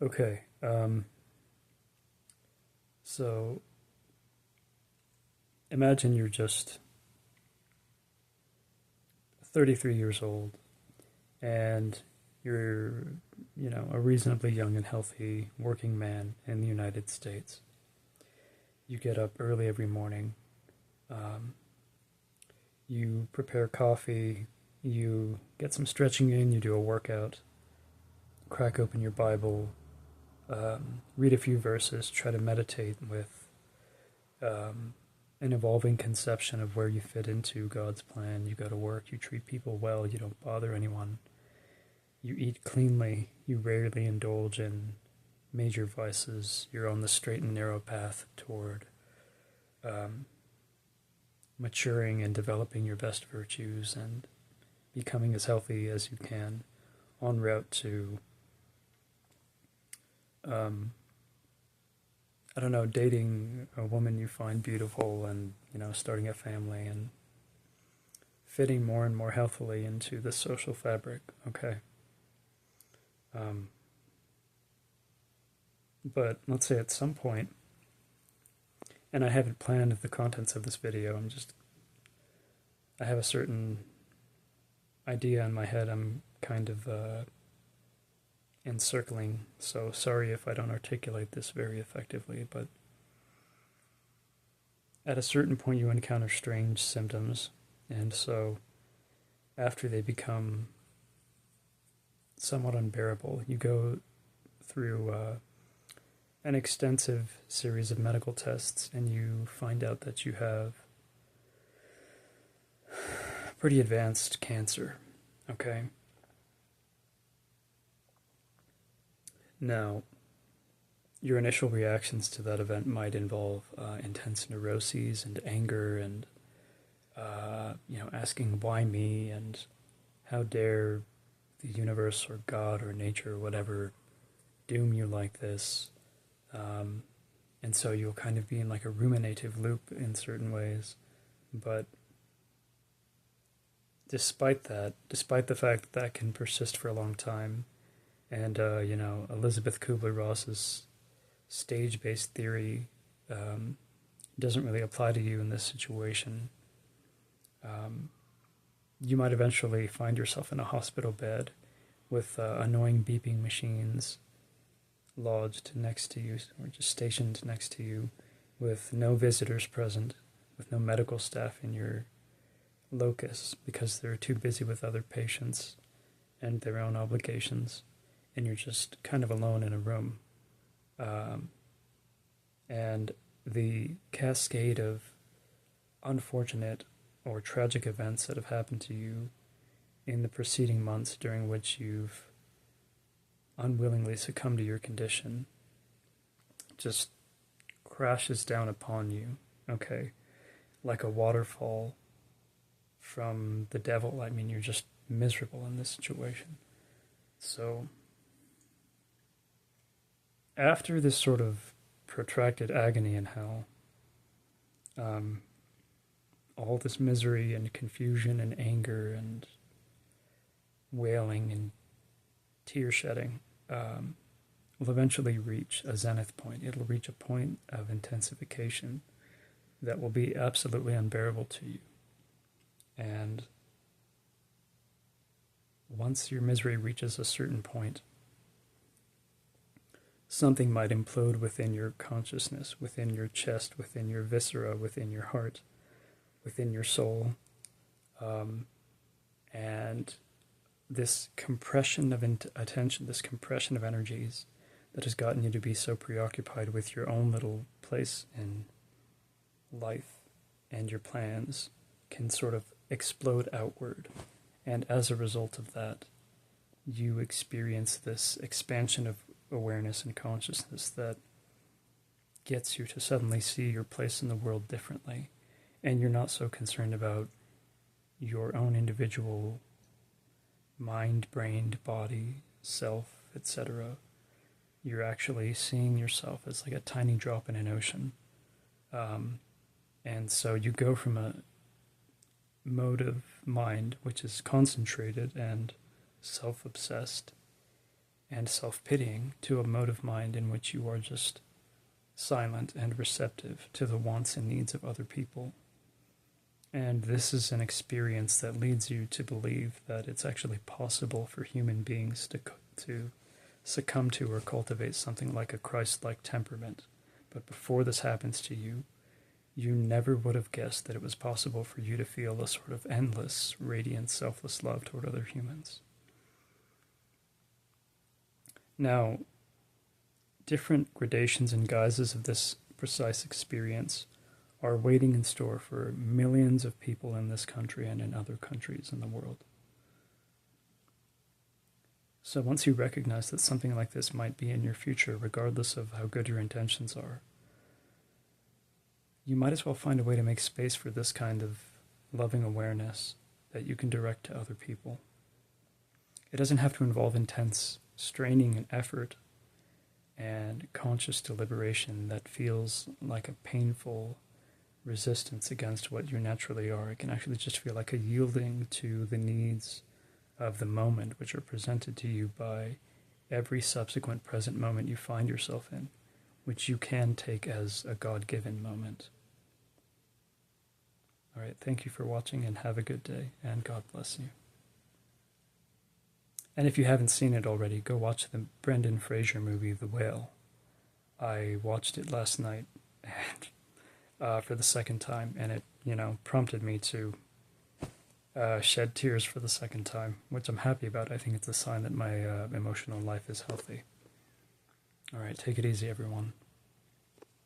Okay, so imagine you're just 33 years old and you're, a reasonably young and healthy working man in the United States. You get up early every morning, um, you prepare coffee, you get some stretching in, you do a workout, crack open your Bible, read a few verses, try to meditate with um, an evolving conception of where you fit into God's plan. You go to work, you treat people well, you don't bother anyone, you eat cleanly, you rarely indulge in major vices, you're on the straight and narrow path toward um, maturing and developing your best virtues and becoming as healthy as you can en route to um, I don't know, dating a woman you find beautiful and, starting a family and fitting more and more healthily into the social fabric, okay? Um, but let's say at some point, and I haven't planned the contents of this video, I have a certain idea in my head I'm kind of encircling, so sorry if I don't articulate this very effectively, but at a certain point you encounter strange symptoms, and so after they become somewhat unbearable, you go through an extensive series of medical tests and you find out that you have pretty advanced cancer, okay? Now, your initial reactions to that event might involve intense neuroses and anger and, asking why me and how dare the universe or God or nature or whatever doom you like this. And so you'll kind of be in like a ruminative loop in certain ways. But despite the fact that can persist for a long time, and, Elizabeth Kubler-Ross's stage-based theory doesn't really apply to you in this situation. You might eventually find yourself in a hospital bed with annoying beeping machines lodged next to you or just stationed next to you with no visitors present, with no medical staff in your locus because they're too busy with other patients and their own obligations, and you're just kind of alone in a room. And the cascade of unfortunate or tragic events that have happened to you in the preceding months during which you've unwillingly succumbed to your condition just crashes down upon you, okay? Like a waterfall from the devil. I mean, you're just miserable in this situation. So, after this sort of protracted agony in hell, all this misery and confusion and anger and wailing and tear shedding will eventually reach a zenith point. It'll reach a point of intensification that will be absolutely unbearable to you. And once your misery reaches a certain point, something might implode within your consciousness, within your chest, within your viscera, within your heart, within your soul. And this compression of attention, this compression of energies that has gotten you to be so preoccupied with your own little place in life and your plans can sort of explode outward. And as a result of that, you experience this expansion of awareness and consciousness that gets you to suddenly see your place in the world differently. And you're not so concerned about your own individual mind, brain, body, self, etc. You're actually seeing yourself as like a tiny drop in an ocean. And so you go from a mode of mind which is concentrated and self-obsessed and self-pitying to a mode of mind in which you are just silent and receptive to the wants and needs of other people. And this is an experience that leads you to believe that it's actually possible for human beings to succumb to or cultivate something like a Christ-like temperament. But before this happens to you, you never would have guessed that it was possible for you to feel a sort of endless, radiant, selfless love toward other humans. Now, different gradations and guises of this precise experience are waiting in store for millions of people in this country and in other countries in the world. So once you recognize that something like this might be in your future, regardless of how good your intentions are, you might as well find a way to make space for this kind of loving awareness that you can direct to other people. It doesn't have to involve intense straining and effort and conscious deliberation that feels like a painful resistance against what you naturally are. It can actually just feel like a yielding to the needs of the moment, which are presented to you by every subsequent present moment you find yourself in, which you can take as a God-given moment. All right, thank you for watching and have a good day, and God bless you. And if you haven't seen it already, go watch the Brendan Fraser movie, The Whale. I watched it last night for the second time, and it, prompted me to shed tears for the second time, which I'm happy about. I think it's a sign that my emotional life is healthy. All right, take it easy, everyone.